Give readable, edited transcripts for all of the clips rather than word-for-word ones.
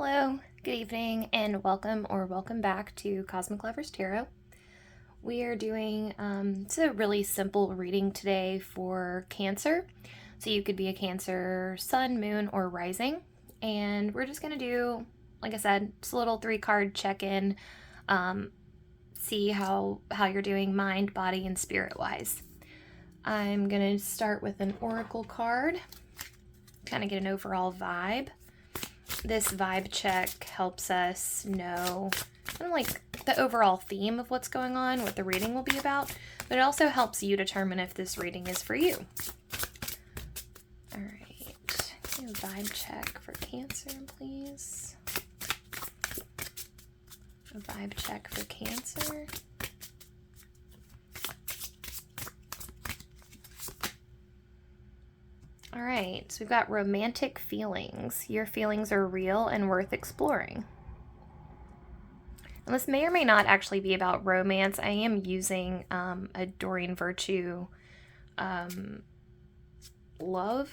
Hello, good evening, and welcome back to Cosmic Lovers Tarot. We are doing it's a really simple reading today for Cancer. So you could be a Cancer sun, moon, or rising. And we're just going to do, like I said, just a little 3-card check-in, see how you're doing mind, body, and spirit-wise. I'm going to start with an oracle card, kind of get an overall vibe. This vibe check helps us know kind of like the overall theme of what's going on, what the reading will be about, but it also helps you determine if this reading is for you. All right, a vibe check for Cancer, please. A vibe check for Cancer. All right, so we've got romantic feelings. Your feelings are real and worth exploring. And this may or may not actually be about romance. I am using a Doreen Virtue love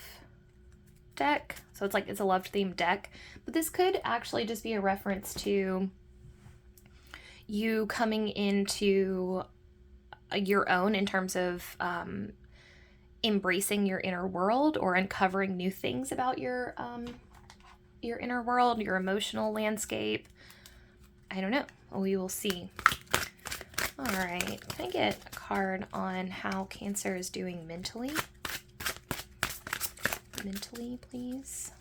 deck. So it's a love themed deck. But this could actually just be a reference to you coming into your own in terms of embracing your inner world or uncovering new things about your inner world, your emotional landscape. I don't know. We will see. All right. Can I get a card on how Cancer is doing mentally? Mentally, please.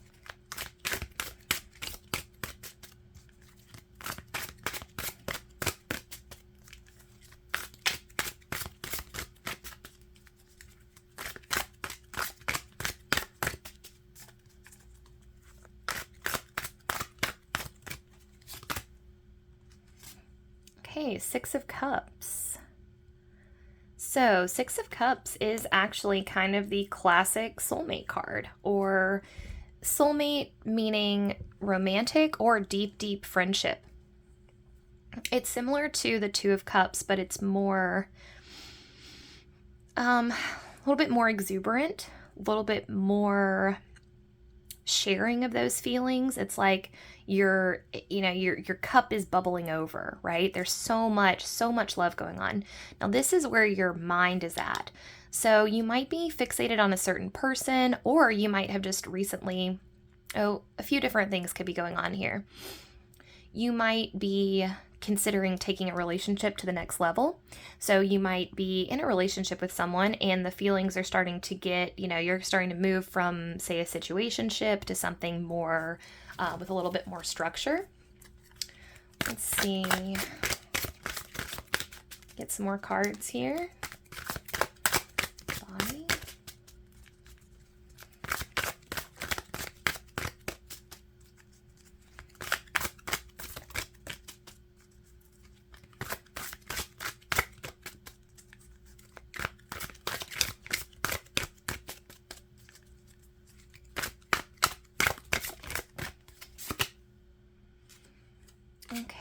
Okay, Six of Cups. So, Six of Cups is actually kind of the classic soulmate card, or soulmate meaning romantic or deep, deep friendship. It's similar to the Two of Cups, but it's more, a little bit more exuberant, a little bit more sharing of those feelings. It's like your cup is bubbling over, right? There's so much love going on. Now this is where your mind is at. So you might be fixated on a certain person, or you might have just recently, a few different things could be going on here. You might be considering taking a relationship to the next level. So you might be in a relationship with someone and the feelings are starting to get, you're starting to move from, say, a situationship to something more with a little bit more structure. Let's see. Get some more cards here. Body.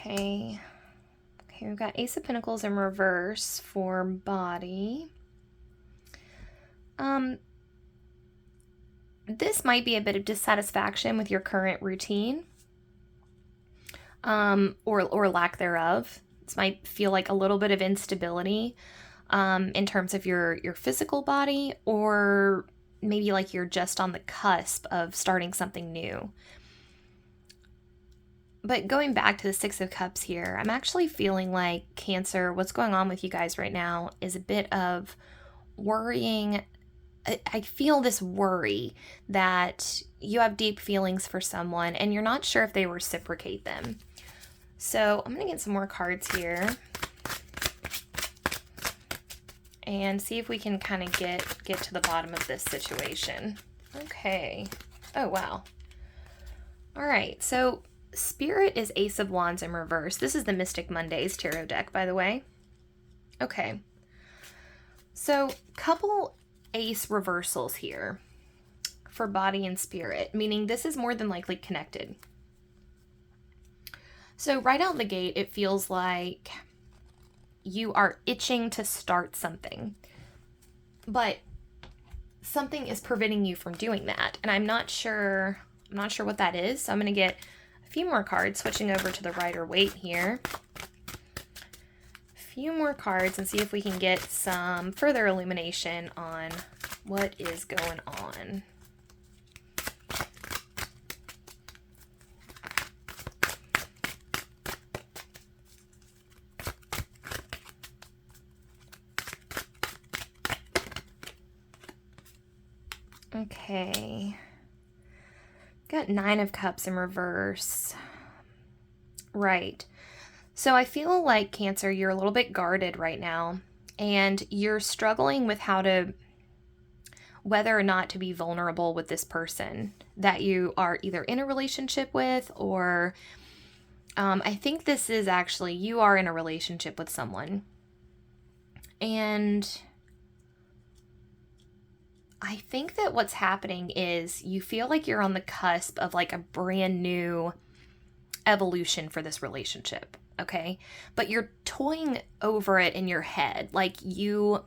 Okay, we've got Ace of Pentacles in reverse for body. This might be a bit of dissatisfaction with your current routine, or lack thereof. This might feel like a little bit of instability in terms of your physical body, or maybe like you're just on the cusp of starting something new. But going back to the Six of Cups here, I'm actually feeling like Cancer, what's going on with you guys right now is a bit of worrying. I feel this worry that you have deep feelings for someone and you're not sure if they reciprocate them. So I'm going to get some more cards here and see if we can kind of get to the bottom of this situation. Okay. Oh, wow. All right. So Spirit is Ace of Wands in reverse. This is the Mystic Mondays tarot deck, by the way. Okay. So, couple ace reversals here for body and spirit, meaning this is more than likely connected. So, right out the gate, it feels like you are itching to start something, but something is preventing you from doing that. And I'm not sure what that is. So I'm going to get few more cards, switching over to the Rider-Waite here. A few more cards and see if we can get some further illumination on what is going on. Okay. Got 9 of Cups in reverse. Right. So I feel like, Cancer, you're a little bit guarded right now, and you're struggling with whether or not to be vulnerable with this person that you are either in a relationship with, or I think this is actually, you are in a relationship with someone. And I think that what's happening is you feel like you're on the cusp of like a brand new evolution for this relationship, okay? But you're toying over it in your head. Like you've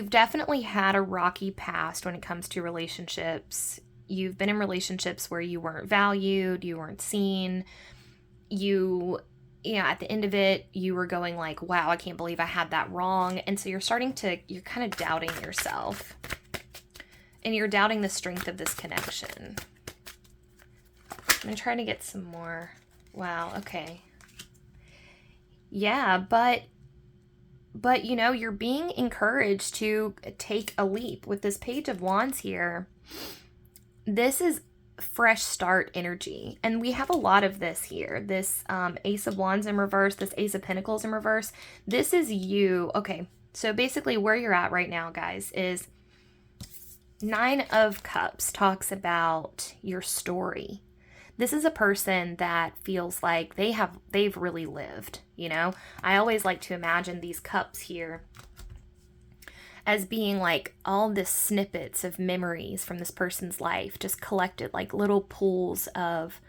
definitely had a rocky past when it comes to relationships. You've been in relationships where you weren't valued, you weren't seen. At the end of it, you were going like, wow, I can't believe I had that wrong. And so you're kind of doubting yourself. And you're doubting the strength of this connection. I'm going to try to get some more. Wow, okay. Yeah, but you're being encouraged to take a leap with this Page of Wands here. This is fresh start energy, and we have a lot of this here. This Ace of Wands in reverse, this Ace of Pentacles in reverse. This is you. Okay, so basically where you're at right now, guys, is 9 of Cups talks about your story. This is a person that feels like they've really lived, I always like to imagine these cups here as being like all this snippets of memories from this person's life, just collected like little pools of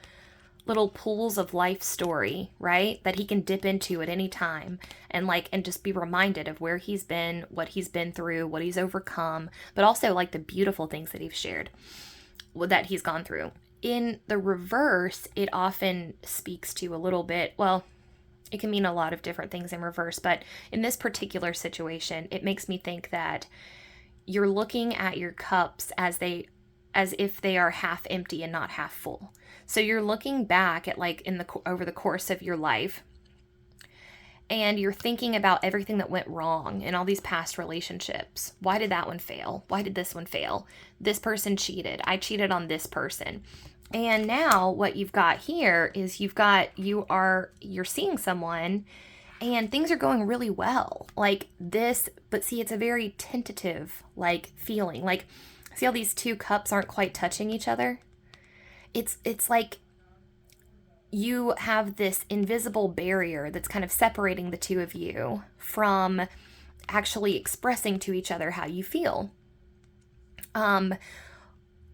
life story, right? That he can dip into at any time and just be reminded of where he's been, what he's been through, what he's overcome, but also like the beautiful things that he's shared, that he's gone through. In the reverse, it often speaks to a little bit, well, it can mean a lot of different things in reverse, but in this particular situation, it makes me think that you're looking at your cups as if they are half empty and not half full. So you're looking back at over the course of your life, and you're thinking about everything that went wrong in all these past relationships. Why did that one fail? Why did this one fail? This person cheated. I cheated on this person. And now what you've got here is you're seeing someone and things are going really well. Like this, but see, it's a very tentative feeling. Like, see how these 2 cups aren't quite touching each other? It's like you have this invisible barrier that's kind of separating the 2 of you from actually expressing to each other how you feel.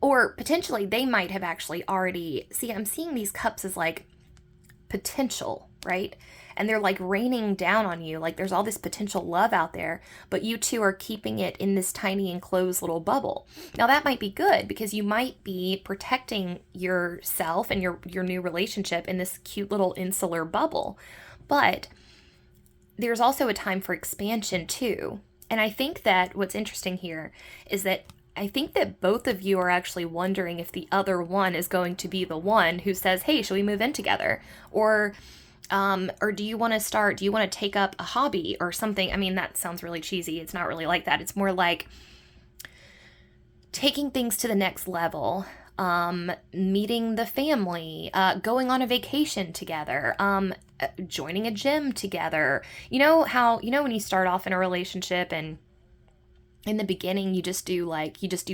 Or potentially they might have actually already, I'm seeing these cups as like potential, right? And they're like raining down on you. Like there's all this potential love out there, but you 2 are keeping it in this tiny enclosed little bubble. Now that might be good because you might be protecting yourself and your new relationship in this cute little insular bubble. But there's also a time for expansion too. And I think that what's interesting here is that I think that both of you are actually wondering if the other one is going to be the one who says, hey, should we move in together? Or do you want to take up a hobby or something? I mean, that sounds really cheesy. It's not really like that. It's more like taking things to the next level, meeting the family, going on a vacation together, joining a gym together. You know when you start off in a relationship and in the beginning, you just do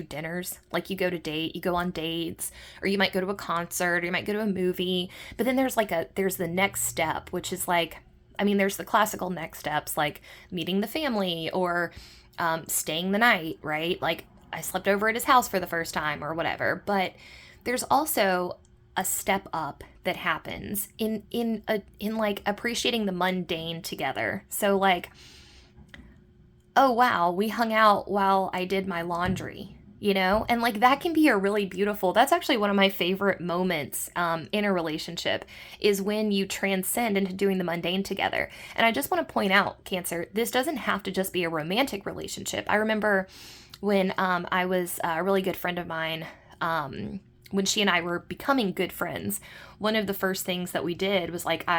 dinners, like you go on dates, or you might go to a concert, or you might go to a movie. But then there's the next step, which is there's the classical next steps, like meeting the family or staying the night, right? Like I slept over at his house for the first time or whatever. But there's also a step up that happens in appreciating the mundane together. So like, oh wow, we hung out while I did my laundry. you know? And like that can be a really beautiful, that's actually one of my favorite moments in a relationship, is when you transcend into doing the mundane together. And I just want to point out, Cancer, this doesn't have to just be a romantic relationship. I remember when I was a really good friend of mine, when she and I were becoming good friends, one of the first things that we did was like,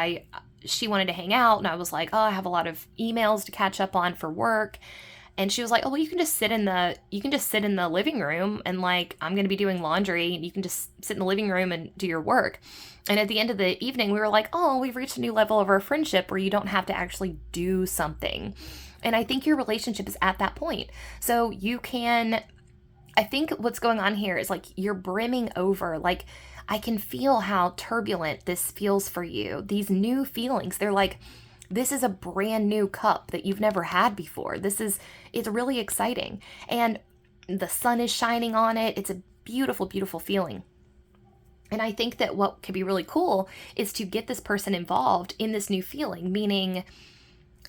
she wanted to hang out, and I was like, oh, I have a lot of emails to catch up on for work. And she was like, oh, well, you can just sit in the living room, and like, I'm going to be doing laundry, and you can just sit in the living room and do your work. And at the end of the evening, we were like, oh, we've reached a new level of our friendship where you don't have to actually do something. And I think your relationship is at that point. So I think what's going on here is like you're brimming over. Like, I can feel how turbulent this feels for you. These new feelings, they're like, this is a brand new cup that you've never had before. It's really exciting. And the sun is shining on it. It's a beautiful, beautiful feeling. And I think that what could be really cool is to get this person involved in this new feeling, meaning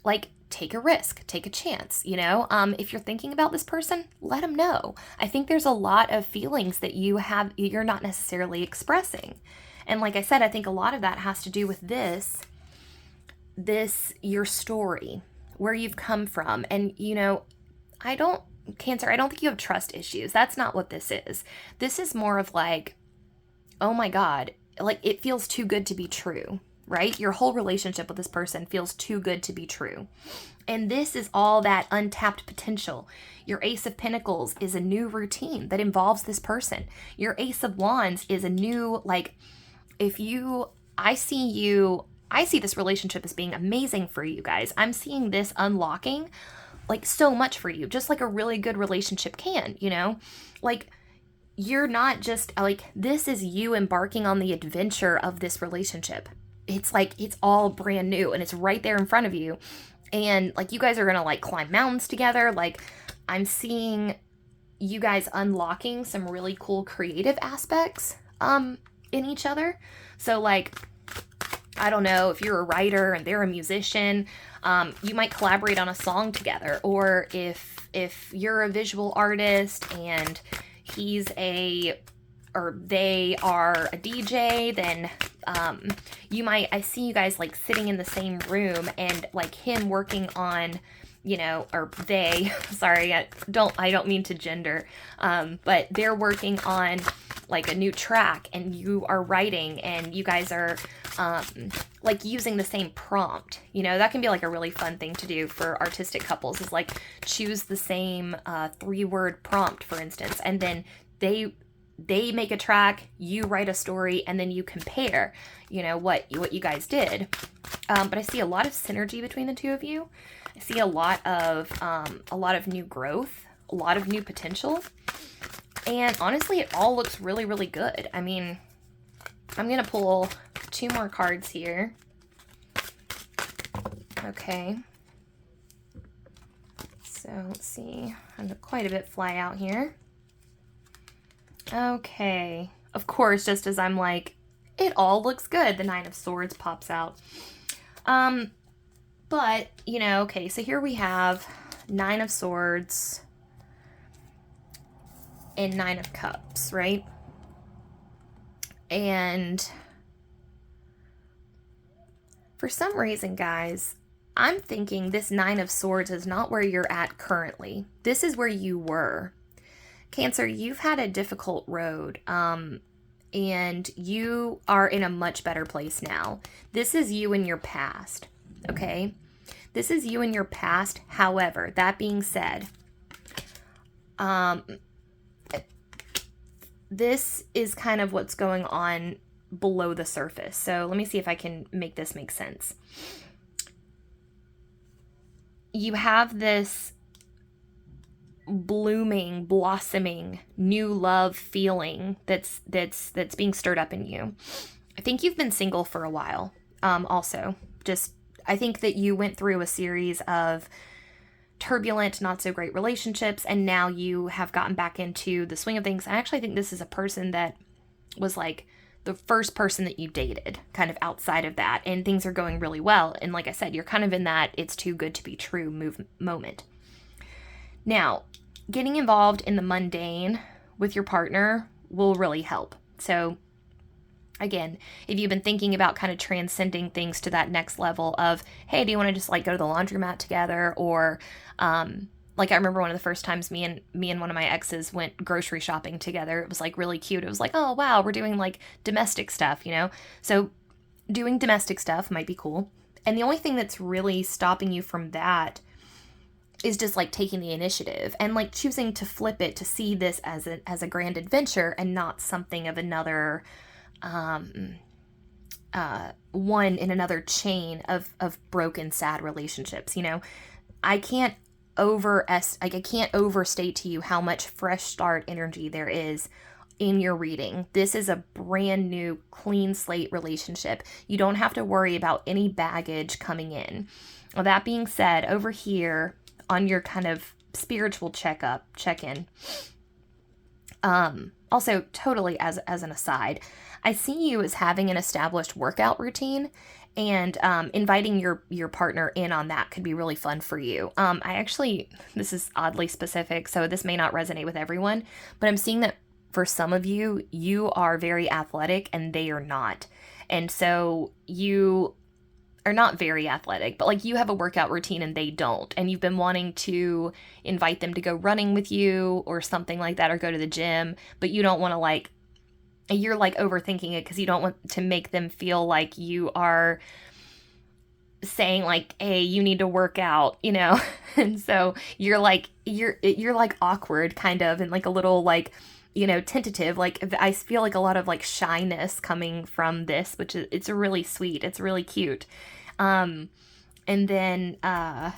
like, take a risk, take a chance, you know? If you're thinking about this person, let them know. I think there's a lot of feelings that you're not necessarily expressing. And like I said, I think a lot of that has to do with your story, where you've come from. And, you know, Cancer, I don't think you have trust issues. That's not what this is. This is more of like, oh my God, like it feels too good to be true, right? Your whole relationship with this person feels too good to be true. And this is all that untapped potential. Your Ace of Pentacles is a new routine that involves this person. Your Ace of Wands is a new, like, I see this relationship as being amazing for you guys. I'm seeing this unlocking like so much for you, just like a really good relationship can, you know? Like, you're not just like, this is you embarking on the adventure of this relationship. It's like, it's all brand new and it's right there in front of you. And like, you guys are going to like climb mountains together. Like, I'm seeing you guys unlocking some really cool creative aspects in each other. So like, I don't know, if you're a writer and they're a musician, you might collaborate on a song together. Or if you're a visual artist and they are a DJ, then I see you guys like sitting in the same room and like him working on, you know, or they, sorry, I don't mean to gender, but they're working on like a new track and you are writing and you guys are like using the same prompt. You know, that can be like a really fun thing to do for artistic couples, is like choose the same 3-word prompt, for instance, and then they make a track, you write a story, and then you compare, you know, what you guys did. But I see a lot of synergy between the two of you. I see a lot of new growth, a lot of new potential. And honestly, it all looks really, really good. I mean, I'm going to pull 2 more cards here. Okay. So let's see. I have quite a bit fly out here. Okay. Of course, just as I'm like, it all looks good, the 9 of Swords pops out. But, you know, okay, so here we have 9 of Swords and 9 of Cups, right? And for some reason, guys, I'm thinking this 9 of Swords is not where you're at currently. This is where you were. Cancer, you've had a difficult road, and you are in a much better place now. This is you in your past, okay? This is you in your past. However, that being said, this is kind of what's going on below the surface. So let me see if I can make this make sense. You have this blossoming new love feeling that's being stirred up in you. I think you've been single for a while. Also, I think that you went through a series of turbulent, not so great relationships, and now you have gotten back into the swing of things. I actually think this is a person that was like the first person that you dated, kind of outside of that, and things are going really well. And like I said, you're kind of in that it's too good to be true moment. Now, getting involved in the mundane with your partner will really help. So again, if you've been thinking about kind of transcending things to that next level of, hey, do you want to just like go to the laundromat together? Or like I remember one of the first times me and one of my exes went grocery shopping together. It was like really cute. It was like, oh wow, we're doing like domestic stuff, you know? So doing domestic stuff might be cool. And the only thing that's really stopping you from that is just like taking the initiative and like choosing to flip it to see this as a grand adventure and not something of another one in another chain of broken, sad relationships. You know, I can't overstate to you how much fresh start energy there is in your reading. This is a brand new, clean slate relationship. You don't have to worry about any baggage coming in. Well, that being said, over here on your kind of spiritual check-in, also totally as an aside, I see you as having an established workout routine, and inviting your partner in on that could be really fun for you. This is oddly specific, so this may not resonate with everyone, but I'm seeing that for some of you, you are very athletic and they are not. And so you are not very athletic, but like you have a workout routine and they don't. And you've been wanting to invite them to go running with you or something like that, or go to the gym, but you don't want to you're like overthinking it because you don't want to make them feel like you are saying like, hey, you need to work out, you know? And so you're like awkward kind of, and like a little like, you know, tentative. Like I feel like a lot of like shyness coming from this, which is, it's really sweet. It's really cute. And then, what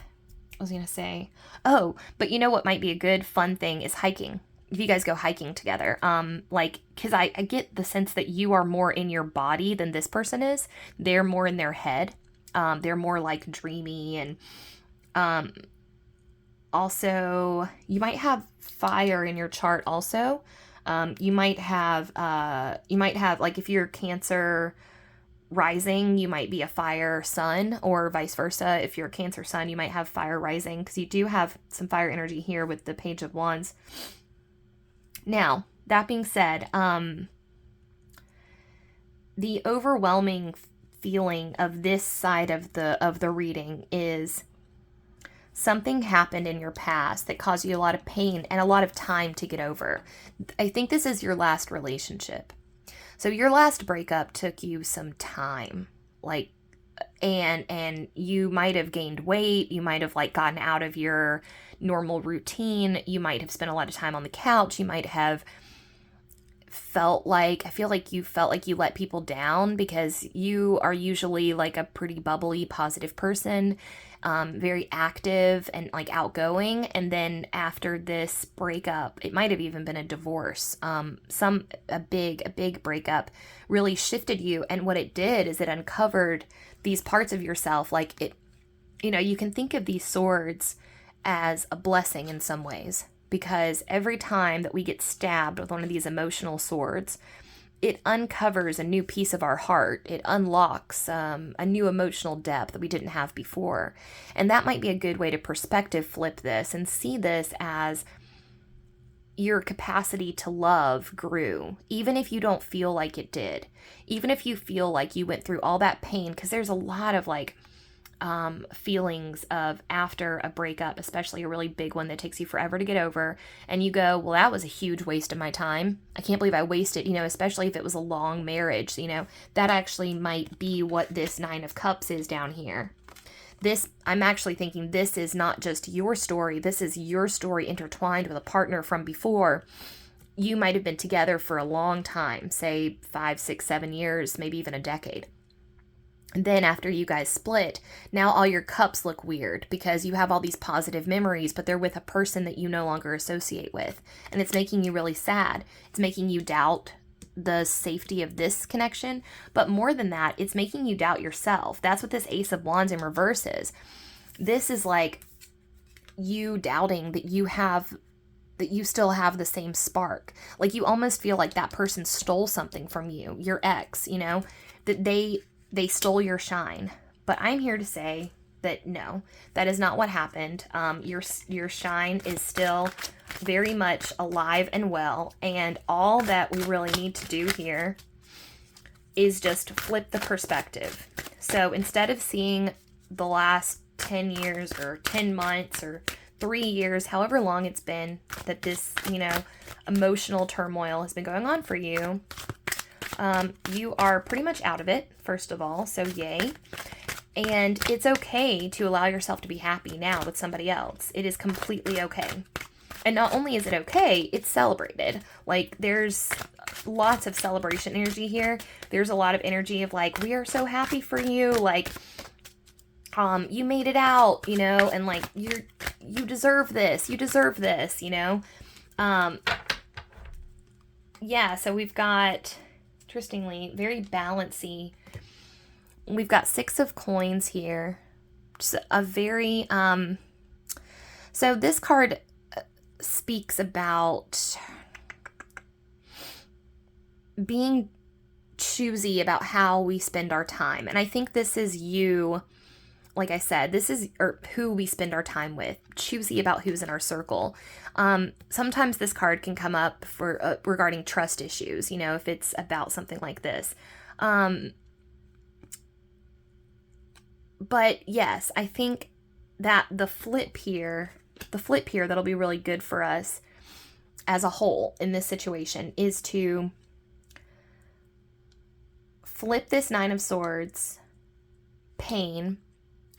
was I going to say? Oh, but you know what might be a good fun thing is hiking. If you guys go hiking together, cause I get the sense that you are more in your body than this person is. They're more in their head. They're more like dreamy, and, also you might have fire in your chart also. You might have like, if you're Cancer rising, you might be a fire sun, or vice versa. If you're a Cancer sun, you might have fire rising, because you do have some fire energy here with the Page of Wands. Now, that being said, the overwhelming feeling of this side of the reading is something happened in your past that caused you a lot of pain and a lot of time to get over. I think this is your last relationship. So your last breakup took you some time, like, and you might have gained weight, you might have like gotten out of your normal routine, you might have spent a lot of time on the couch, you might have I feel like you felt like you let people down, because you are usually like a pretty bubbly, positive person, very active and like outgoing. And then after this breakup, it might have even been a divorce, a big breakup really shifted you. And what it did is it uncovered these parts of yourself. Like it, you know, you can think of these swords as a blessing in some ways, because every time that we get stabbed with one of these emotional swords, it uncovers a new piece of our heart. It unlocks a new emotional depth that we didn't have before. And that might be a good way to perspective flip this and see this as your capacity to love grew, even if you don't feel like it did. Even if you feel like you went through all that pain, because there's a lot of like feelings of after a breakup, especially a really big one that takes you forever to get over, and you go, well, that was a huge waste of my time. I can't believe I wasted, you know, especially if it was a long marriage, you know, that actually might be what this Nine of Cups is down here. This, I'm actually thinking this is not just your story, this is your story intertwined with a partner from before. You might have been together for a long time, say 5, 6, 7 years, maybe even a decade. And then after you guys split, now all your cups look weird because you have all these positive memories, but they're with a person that you no longer associate with. And it's making you really sad. It's making you doubt the safety of this connection. But more than that, it's making you doubt yourself. That's what this Ace of Wands in reverse is. This is like you doubting that you still have the same spark. Like you almost feel like that person stole something from you, your ex, you know, that they stole your shine. But I'm here to say that no, that is not what happened. Your shine is still very much alive and well, and all that we really need to do here is just flip the perspective. So instead of seeing the last 10 years or 10 months or 3 years, however long it's been that this, emotional turmoil has been going on for you, you are pretty much out of it, first of all, so yay. And it's okay to allow yourself to be happy now with somebody else. It is completely okay. And not only is it okay, it's celebrated. Like, there's lots of celebration energy here. There's a lot of energy of like, we are so happy for you. Like, you made it out, and like, you deserve this. You deserve this, yeah, so we've got, interestingly, very balancy. We've got 6 of coins here. Just a very, so this card speaks about being choosy about how we spend our time. And I think this is you, like I said, this is who we spend our time with, choosy about who's in our circle. Sometimes this card can come up for regarding trust issues, if it's about something like this. But yes, I think that the flip here that'll be really good for us as a whole in this situation is to flip this 9 of Swords pain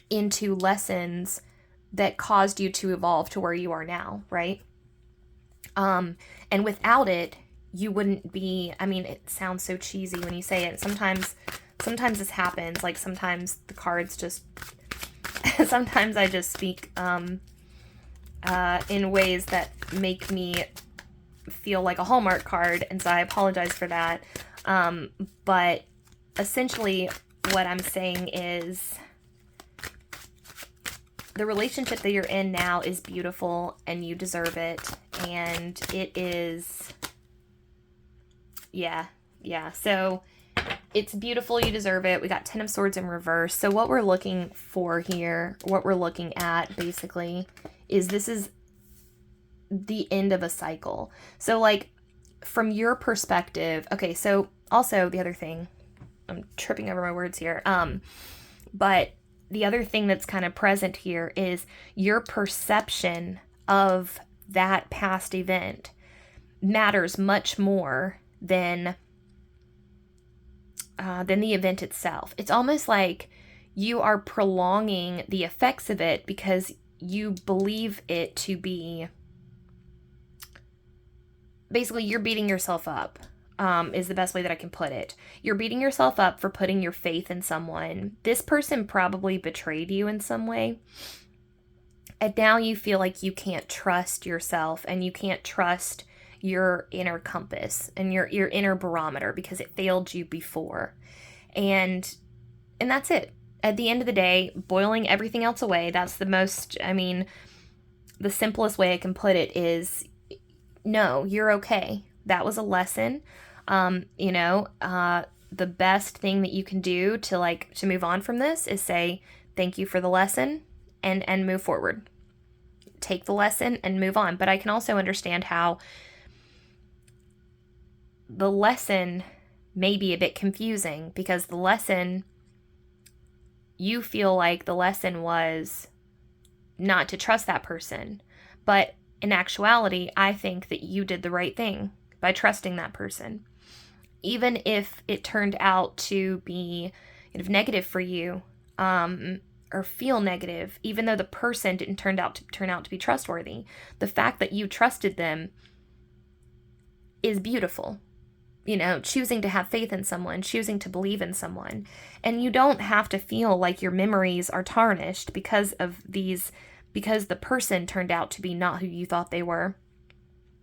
into lessons that caused you to evolve to where you are now, right? And without it, you wouldn't be, it sounds so cheesy when you say it. Sometimes this happens, like sometimes the cards just, sometimes I just speak in ways that make me feel like a Hallmark card, and so I apologize for that. But essentially what I'm saying is the relationship that you're in now is beautiful and you deserve it, and it is, yeah, so it's beautiful, you deserve it. We got 10 of Swords in reverse. So what we're looking for here, what we're looking at basically, is this is the end of a cycle. So like, from your perspective, okay, so also the other thing, I'm tripping over my words here, but the other thing that's kind of present here is your perception of that past event matters much more than the event itself. It's almost like you are prolonging the effects of it because you believe it to be, basically you're beating yourself up, is the best way that I can put it. You're beating yourself up for putting your faith in someone. This person probably betrayed you in some way. And now you feel like you can't trust yourself and you can't trust your inner compass and your inner barometer because it failed you before. And that's it. At the end of the day, boiling everything else away, that's the most, the simplest way I can put it is, no, you're okay. That was a lesson. The best thing that you can do to move on from this is say, thank you for the lesson and move forward. Take the lesson and move on. But I can also understand how the lesson may be a bit confusing because the lesson, you feel like the lesson was not to trust that person. But in actuality, I think that you did the right thing by trusting that person. Even if it turned out to be kind of negative for you, or feel negative, even though the person didn't turn out to be trustworthy, the fact that you trusted them is beautiful. Choosing to have faith in someone, choosing to believe in someone. And you don't have to feel like your memories are tarnished because the person turned out to be not who you thought they were.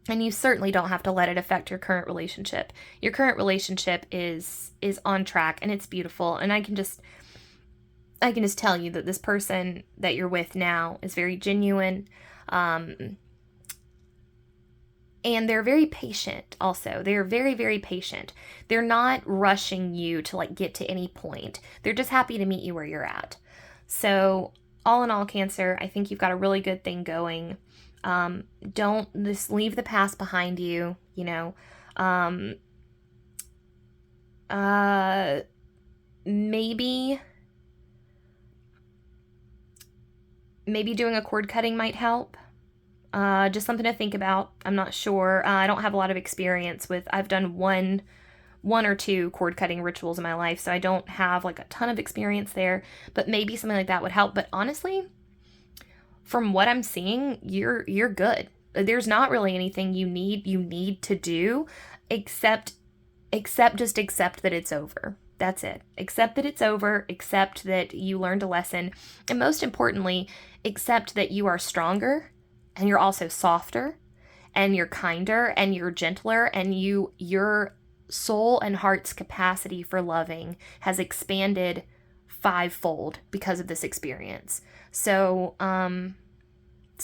And you certainly don't have to let it affect your current relationship. Your current relationship is on track and it's beautiful. And I can just tell you that this person that you're with now is very genuine. And they're very patient also. They're very, very patient. They're not rushing you to get to any point. They're just happy to meet you where you're at. So all in all, Cancer, I think you've got a really good thing going. Don't just leave the past behind you, you know. Um, maybe doing a cord cutting might help. Just something to think about. I'm not sure. I don't have a lot of experience with. I've done one or two cord cutting rituals in my life, so I don't have like a ton of experience there. But maybe something like that would help. But honestly, from what I'm seeing, you're good. There's not really anything you need to do, except just accept that it's over. That's it. Accept that it's over. Accept that you learned a lesson, and most importantly, accept that you are stronger, and you're also softer, and you're kinder, and you're gentler, and your soul and heart's capacity for loving has expanded fivefold because of this experience. So,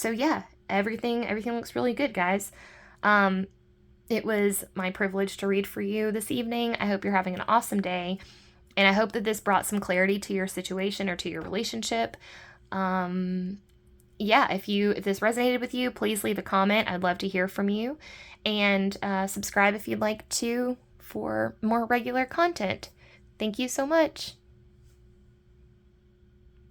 yeah, everything looks really good, guys. It was my privilege to read for you this evening. I hope you're having an awesome day, and I hope that this brought some clarity to your situation or to your relationship. Yeah, if this resonated with you, please leave a comment. I'd love to hear from you, and subscribe if you'd like to for more regular content. Thank you so much.